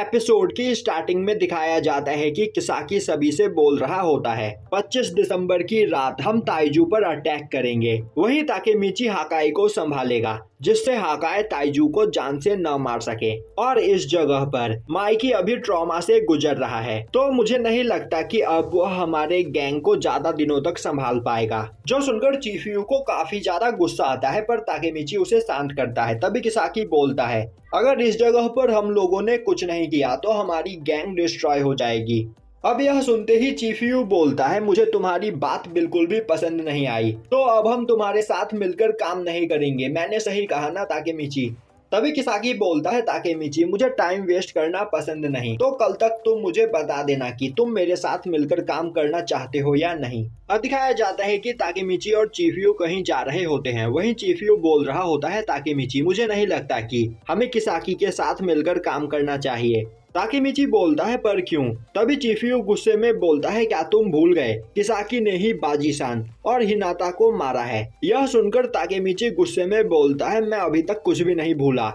Episode की starting में दिखाया जाता है कि किसाकी सभी से बोल रहा होता है 25 दिसंबर की रात हम ताइजू पर अटैक करेंगे। वहीं ताकेमीची हाकाई को संभालेगा जिससे हाकाई ताइजू को जान से न मार सके। और इस जगह पर माइकी अभी ट्रॉमा से गुजर रहा है, तो मुझे नहीं लगता कि अब वह हमारे गैंग को ज्यादा दिनों तक संभाल पाएगा। जो सुनकर चीफियू को काफी ज्यादा गुस्सा आता है, पर ताकेमीची उसे शांत करता है। तभी किसाकी बोलता है, अगर इस जगह पर हम लोगों ने कुछ नहीं किया तो हमारी गैंग डिस्ट्रॉय हो जाएगी। अब यह सुनते ही चीफियू बोलता है, मुझे तुम्हारी बात बिल्कुल भी पसंद नहीं आई, तो अब हम तुम्हारे साथ मिलकर काम नहीं करेंगे। मैंने सही कहा ना ताकेमीची? तभी किसाकी बोलता है, ताकेमीची मुझे टाइम वेस्ट करना पसंद नहीं, तो कल तक तुम मुझे बता देना कि तुम मेरे साथ मिलकर काम करना चाहते हो या नहीं। अब दिखाया जाता है कि ताकेमीची और चीफियू कहीं जा रहे होते हैं। वहीं चीफियू बोल रहा होता है, ताकेमीची मुझे नहीं लगता कि हमें किसाकी के साथ मिलकर काम करना चाहिए। ताकेमीची बोलता है, पर क्यों? तभी चीफियू गुस्से में बोलता है, क्या तुम भूल गए किसाकी ने ही बाजी-सान और हिनाता को मारा है? यह सुनकर ताकेमीची गुस्से में बोलता है, मैं अभी तक कुछ भी नहीं भूला,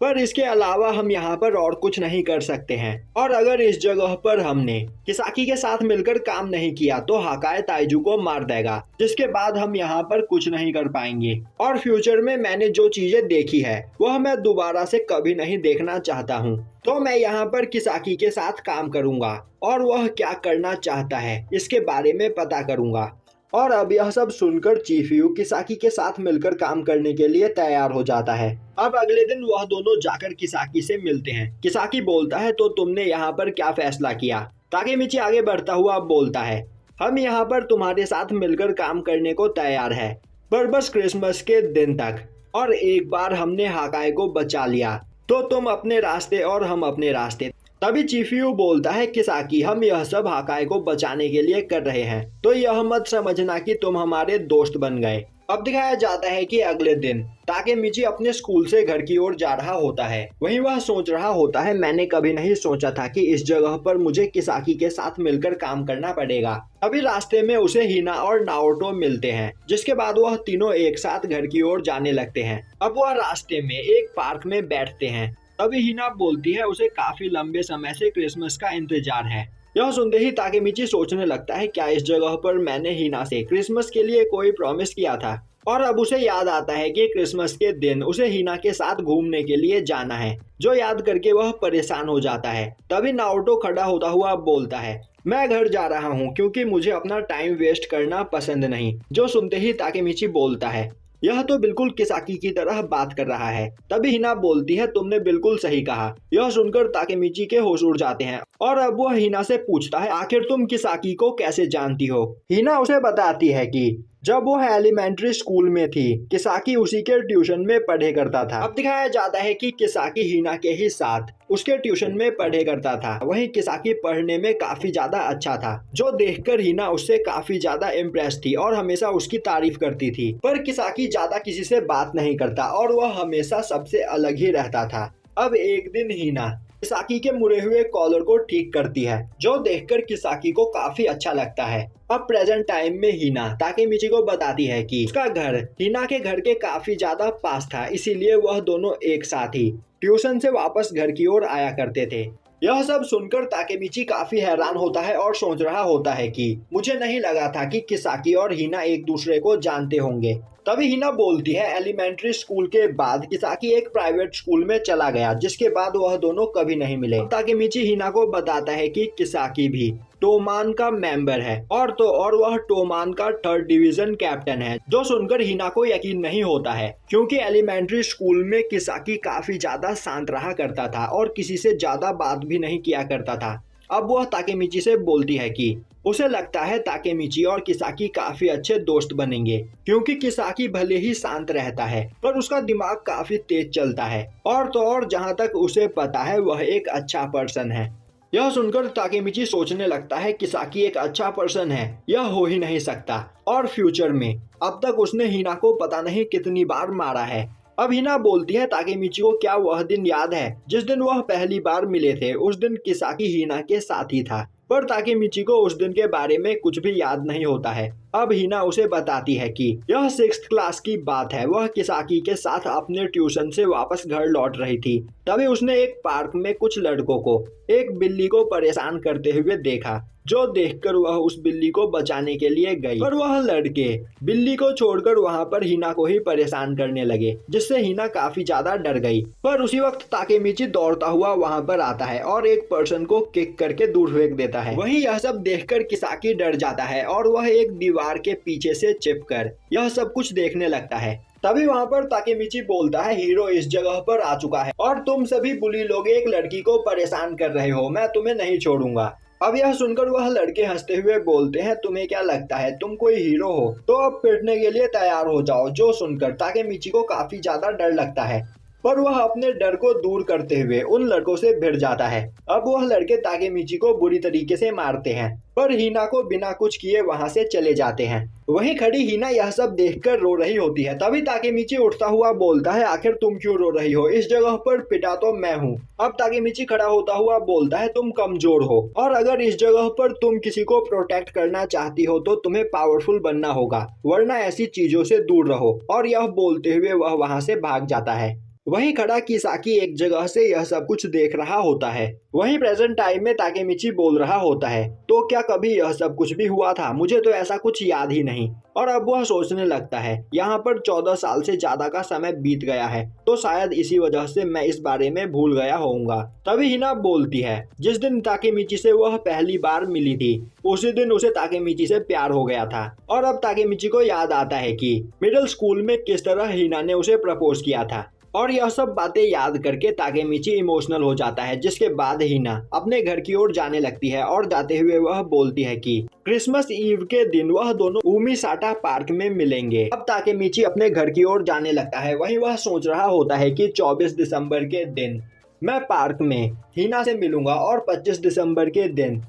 पर इसके अलावा हम यहाँ पर और कुछ नहीं कर सकते हैं। और अगर इस जगह पर हमने किसाकी के साथ मिलकर काम नहीं किया तो हाकाई ताइजू को मार देगा, जिसके बाद हम यहाँ पर कुछ नहीं कर पाएंगे। और फ्यूचर में मैंने जो चीजें देखी है वह मैं दोबारा से कभी नहीं देखना चाहता हूँ, तो मैं यहाँ पर किसाकी के साथ काम करूंगा और वह क्या करना चाहता है इसके बारे में पता करूंगा। और अब यह सब सुनकर चीफियू किसाकी के साथ मिलकर काम करने के लिए तैयार हो जाता है। अब अगले दिन वह दोनों जाकर किसाकी से मिलते हैं। किसाकी बोलता है, तो तुमने यहाँ पर क्या फैसला किया? ताकेमीची आगे बढ़ता हुआ बोलता है, हम यहाँ पर तुम्हारे साथ मिलकर काम करने को तैयार है, पर बस क्रिसमस के दिन तक। और एक बार हमने हाकाई को बचा लिया तो तुम अपने रास्ते और हम अपने रास्ते। तभी चीफियू बोलता है, किसाकी हम यह सब हाकाई को बचाने के लिए कर रहे हैं, तो यह मत समझना कि तुम हमारे दोस्त बन गए। अब दिखाया जाता है कि अगले दिन ताकेमीची अपने स्कूल से घर की ओर जा रहा होता है। वहीं वह सोच रहा होता है, मैंने कभी नहीं सोचा था कि इस जगह पर मुझे किसाकी के साथ मिलकर काम करना पड़ेगा। अभी रास्ते में उसे हिना और नाओटो मिलते हैं, जिसके बाद वह तीनों एक साथ घर की ओर जाने लगते हैं। अब वह रास्ते में एक पार्क में बैठते हैं। तभी हिना बोलती है, उसे काफी लंबे समय से क्रिसमस का इंतजार है। यह सुनते ही ताकेमीची सोचने लगता है, क्या इस जगह पर मैंने हिना से क्रिसमस के लिए कोई प्रॉमिस किया था? और अब उसे याद आता है कि क्रिसमस के दिन उसे हिना के साथ घूमने के लिए जाना है, जो याद करके वह परेशान हो जाता है। तभी नाओटो खड़ा होता हुआ बोलता है, मैं घर जा रहा हूँ क्योंकि मुझे अपना टाइम वेस्ट करना पसंद नहीं। जो सुनते ही ताकेमीची बोलता है, यह तो बिल्कुल किसाकी की तरह बात कर रहा है। तभी हिना बोलती है, तुमने बिल्कुल सही कहा। यह सुनकर ताकेमीची के होश उड़ जाते हैं और अब वह हिना से पूछता है, आखिर तुम किसाकी को कैसे जानती हो? हिना उसे बताती है कि जब वो एलिमेंट्री स्कूल में थी, किसाकी उसी के ट्यूशन में पढ़े करता था। अब दिखाया जाता है कि किसाकी हिना के ही साथ उसके ट्यूशन में पढ़े करता था। वहीं किसाकी पढ़ने में काफी ज्यादा अच्छा था, जो देखकर हिना उससे काफी ज्यादा इम्प्रेस थी और हमेशा उसकी तारीफ करती थी। पर किसाकी ज्यादा किसी से बात नहीं करता और वह हमेशा सबसे अलग ही रहता था। अब एक दिन हिना किसाकी के मुड़े हुए कॉलर को ठीक करती है, जो देखकर किसाकी को काफी अच्छा लगता है। अब प्रेजेंट टाइम में हिना ताकेमीची को बताती है कि उसका घर हिना के घर के काफी ज्यादा पास था, इसीलिए वह दोनों एक साथ ही ट्यूशन से वापस घर की ओर आया करते थे। यह सब सुनकर ताकेमीची काफी हैरान होता है और सोच रहा होता है कि मुझे नहीं लगा था कि किसाकी और हिना एक दूसरे को जानते होंगे। तभी हिना बोलती है, एलिमेंट्री स्कूल के बाद किसाकी एक प्राइवेट स्कूल में चला गया, जिसके बाद वह दोनों कभी नहीं मिले। ताकेमीची हिना को बताता है कि किसाकी भी टोमान का मेंबर है और वह टोमान का 3rd डिवीजन कैप्टन है। जो सुनकर हिना को यकीन नहीं होता है, क्योंकि एलिमेंट्री स्कूल में किसाकी काफी ज्यादा शांत रहा करता था और किसी से ज्यादा बात भी नहीं किया करता था। अब वह ताकेमीची से बोलती है कि उसे लगता है ताकेमीची और किसाकी काफी अच्छे दोस्त बनेंगे, क्योंकि किसाकी भले ही शांत रहता है पर उसका दिमाग काफी तेज चलता है और जहाँ तक उसे पता है वह एक अच्छा पर्सन है। यह सुनकर ताकेमीची सोचने लगता है, किसाकी एक अच्छा पर्सन है, यह हो ही नहीं सकता। और फ्यूचर में अब तक उसने हिना को पता नहीं कितनी बार मारा है। अब हिना बोलती है, ताकेमीची को क्या वह दिन याद है जिस दिन वह पहली बार मिले थे? उस दिन किसाकी हिना के साथ ही था, पर ताकेमीची को उस दिन के बारे में कुछ भी याद नहीं होता है। अब हिना उसे बताती है कि यह 6th क्लास की बात है। वह किसाकी के साथ अपने ट्यूशन से वापस घर लौट रही थी। तभी उसने एक पार्क में कुछ लड़कों को एक बिल्ली को परेशान करते हुए देखा, जो देखकर वह उस बिल्ली को बचाने के लिए गई, पर वह लड़के बिल्ली को छोड़कर वहां पर हिना को ही परेशान करने लगे, जिससे हिना काफी ज्यादा डर गई। पर उसी वक्त ताकेमिची दौड़ता हुआ वहां पर आता है और एक पर्सन को किक करके दूर फेंक देता है। वहीं यह सब देखकर किसाकी डर जाता है और वह एक दीवार के पीछे से चिपकर यह सब कुछ देखने लगता है। तभी वहां पर ताकेमिची बोलता है, हीरो इस जगह पर आ चुका है और तुम सभी बुली लोग एक लड़की को परेशान कर रहे हो, मैं तुम्हें नहीं छोड़ूंगा। अब यह सुनकर वह लड़के हंसते हुए बोलते हैं, तुम्हें क्या लगता है तुम कोई हीरो हो, तो अब पिटने के लिए तैयार हो जाओ। जो सुनकर ताकेमिची को काफी ज्यादा डर लगता है, पर वह अपने डर को दूर करते हुए उन लड़कों से भिड़ जाता है। अब वह लड़के ताकेमिची को बुरी तरीके से मारते हैं, पर हिना को बिना कुछ किए वहां से चले जाते हैं। वहीं खड़ी हिना यह सब देखकर रो रही होती है। तभी ताकेमिची उठता हुआ बोलता है, आखिर तुम क्यों रो रही हो, इस जगह पर पिटा तो मैं हूँ। अब ताकेमिची खड़ा होता हुआ बोलता है, तुम कमजोर हो और अगर इस जगह पर तुम किसी को प्रोटेक्ट करना चाहती हो तो तुम्हें पावरफुल बनना होगा, वरना ऐसी चीजों से दूर रहो। और यह बोलते हुए वह वहां से भाग जाता है। वहीं खड़ा किसाकी एक जगह से यह सब कुछ देख रहा होता है। वहीं प्रेजेंट टाइम में ताकेमिची बोल रहा होता है, तो क्या कभी यह सब कुछ भी हुआ था, मुझे तो ऐसा कुछ याद ही नहीं। और अब वह सोचने लगता है, यहाँ पर 14 साल से ज्यादा का समय बीत गया है, तो शायद इसी वजह से मैं इस बारे में भूल गया होऊंगा। तभी हिना बोलती है, जिस दिन ताकेमिची से वह पहली बार मिली थी उसी दिन उसे ताकेमिची से प्यार हो गया था। और अब ताकेमिची को याद आता है कि मिडिल स्कूल में किस तरह हिना ने उसे प्रपोज किया था। और यह सब बातें याद करके ताकेमिची इमोशनल हो जाता है, जिसके बाद हिना अपने घर की ओर जाने लगती है और जाते हुए वह बोलती है कि क्रिसमस ईव के दिन वह दोनों उमिसाटा पार्क में मिलेंगे। अब ताकेमिची अपने घर की ओर जाने लगता है। वहीं वह सोच रहा होता है कि 24 दिसंबर के दिन मैं पार्क में हिना से मिलूंगा और 25 दिसंबर के दिन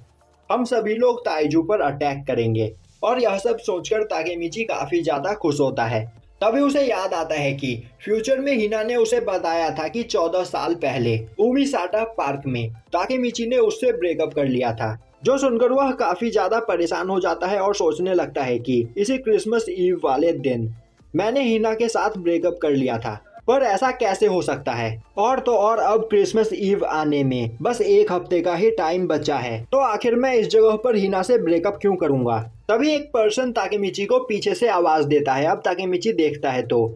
हम सभी लोग ताइजू पर अटैक करेंगे। और यह सब सोचकर ताकेमिची काफी ज्यादा खुश होता है। तभी उसे याद आता है कि फ्यूचर में हिना ने उसे बताया था कि 14 साल पहले उमिसाटा पार्क में ताकेमिची ने उससे ब्रेकअप कर लिया था। जो सुनकर वह काफी ज्यादा परेशान हो जाता है और सोचने लगता है कि इसी क्रिसमस ईव वाले दिन मैंने हिना के साथ ब्रेकअप कर लिया था, पर ऐसा कैसे हो सकता है। और तो और अब क्रिसमस ईव आने में बस एक हफ्ते का ही टाइम बचा है, तो आखिर मैं इस जगह पर हिना से ब्रेकअप क्यों करूंगा। तभी एक पर्सन ताकेमिची को पीछे से आवाज देता है। अब ताकेमिची देखता है तो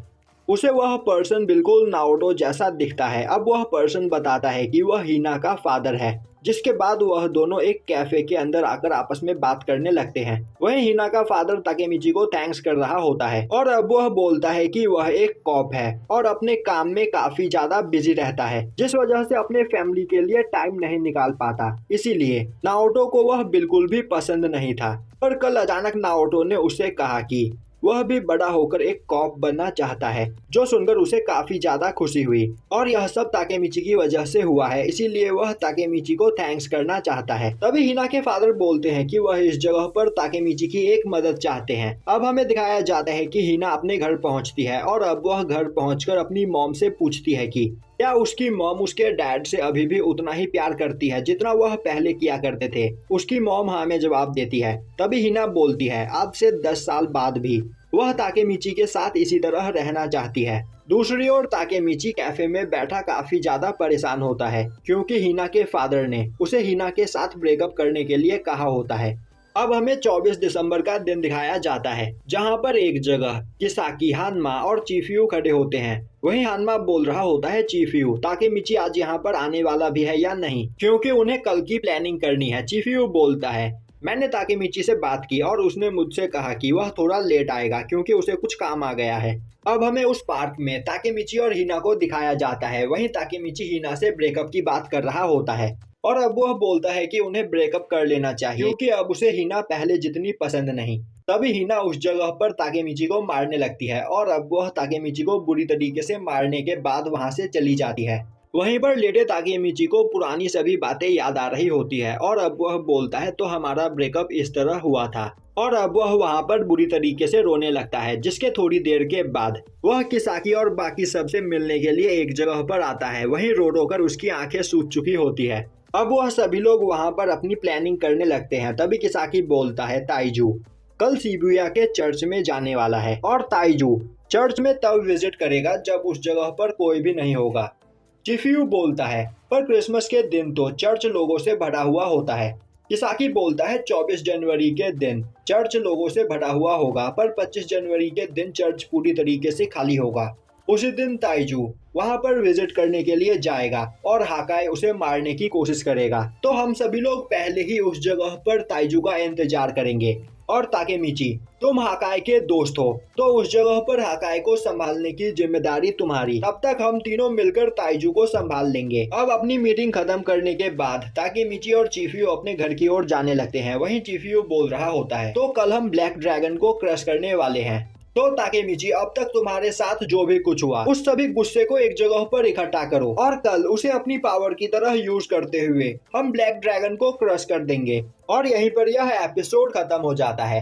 उसे वह पर्सन बिल्कुल नाओटो जैसा दिखता है। अब वह पर्सन बताता है कि वह हिना का फादर है, जिसके बाद वह दोनों एक कैफे के अंदर आकर आपस में बात करने लगते हैं। वहीं हिना का फादर ताकेमिची को थैंक्स कर रहा होता है और अब वह बोलता है कि वह एक कॉप है और अपने काम में काफी ज्यादा बिजी रहता है, जिस वजह से अपने फैमिली के लिए टाइम नहीं निकाल पाता। इसीलिए नाओटो को वह बिल्कुल भी पसंद नहीं था। पर कल अचानक नाओटो ने उसे कहा कि वह भी बड़ा होकर एक कॉप बनना चाहता है, जो सुनकर उसे काफी ज्यादा खुशी हुई। और यह सब ताकेमिची की वजह से हुआ है, इसीलिए वह ताकेमिची को थैंक्स करना चाहता है। तभी हिना के फादर बोलते हैं कि वह इस जगह पर ताकेमिची की एक मदद चाहते हैं। अब हमें दिखाया जाता है कि हिना अपने घर पहुंचती है और अब वह घर पहुंचकर अपनी मॉम से पूछती है कि क्या उसकी मॉम उसके डैड से अभी भी उतना ही प्यार करती है जितना वह पहले किया करते थे। उसकी मॉम हाँ में जवाब देती है। तभी हिना बोलती है, आज से 10 साल बाद भी वह ताकेमिची के साथ इसी तरह रहना चाहती है। दूसरी ओर ताकेमिची कैफे में बैठा काफी ज्यादा परेशान होता है, क्योंकि हिना के फादर ने उसे हिना के साथ ब्रेकअप करने के लिए कहा होता है। अब हमें 24 दिसंबर का दिन दिखाया जाता है, जहां पर एक जगह किसाकी, हानमा और चीफियू खड़े होते हैं। वहीं हानमा बोल रहा होता है, चीफियू ताकेमिची आज यहाँ पर आने वाला भी है या नहीं, क्योंकि उन्हें कल की प्लानिंग करनी है। चीफियू बोलता है, मैंने ताकेमिची से बात की और उसने मुझसे कहा कि वह थोड़ा लेट आएगा क्योंकि उसे कुछ काम आ गया है। अब हमें उस पार्क में ताकेमिची और हिना को दिखाया जाता है। वहीं ताकेमिची हिना से ब्रेकअप की बात कर रहा होता है और अब वह बोलता है कि उन्हें ब्रेकअप कर लेना चाहिए, क्योंकि अब उसे हिना पहले जितनी पसंद नहीं। तभी हिना उस जगह पर ताकेमिची को मारने लगती है और अब वह ताकेमिची को बुरी तरीके से मारने के बाद वहां से चली जाती है। वहीं पर लेटे ताकेमिची को पुरानी सभी बातें याद आ रही होती है और अब वह बोलता है, तो हमारा ब्रेकअप इस तरह हुआ था। और अब वह वहां पर बुरी तरीके से रोने लगता है, जिसके थोड़ी देर के बाद वह किसाकी और बाकी सबसे मिलने के लिए एक जगह पर आता है। वहीं रो रो कर उसकी आंखें सूज चुकी होती है। अब वह सभी लोग वहां पर अपनी प्लानिंग करने लगते हैं। तभी किसाकी बोलता है, ताइजू कल शिबुया के चर्च में जाने वाला है और ताइजू चर्च में तब विजिट करेगा जब उस जगह पर कोई भी नहीं होगा। चिफ्यू बोलता है पर क्रिसमस के दिन तो चर्च लोगों से भरा हुआ होता है। किसाकी बोलता है 24 जनवरी के दिन चर्च लोगों से भरा हुआ होगा पर 25 जनवरी के दिन चर्च पूरी तरीके से खाली होगा। उसी दिन ताइजू वहां पर विजिट करने के लिए जाएगा और हाकाई उसे मारने की कोशिश करेगा। तो हम सभी लोग पहले ही उस जगह पर ताइजू का इंतजार करेंगे। और ताकेमिची, तुम हाकाई के दोस्त हो तो उस जगह पर हाकाई को संभालने की जिम्मेदारी तुम्हारी। तब तक हम तीनों मिलकर ताइजू को संभाल लेंगे। अब अपनी मीटिंग खत्म करने के बाद ताकेमिची और चिफ्यू अपने घर की ओर जाने लगते हैं। वहीं चिफ्यू बोल रहा होता है तो कल हम ब्लैक ड्रैगन को क्रश करने वाले हैं। तो ताकेमिची, अब तक तुम्हारे साथ जो भी कुछ हुआ उस सभी गुस्से को एक जगह पर इकट्ठा करो और कल उसे अपनी पावर की तरह यूज करते हुए हम ब्लैक ड्रैगन को क्रश कर देंगे। और यहीं पर यह एपिसोड खत्म हो जाता है।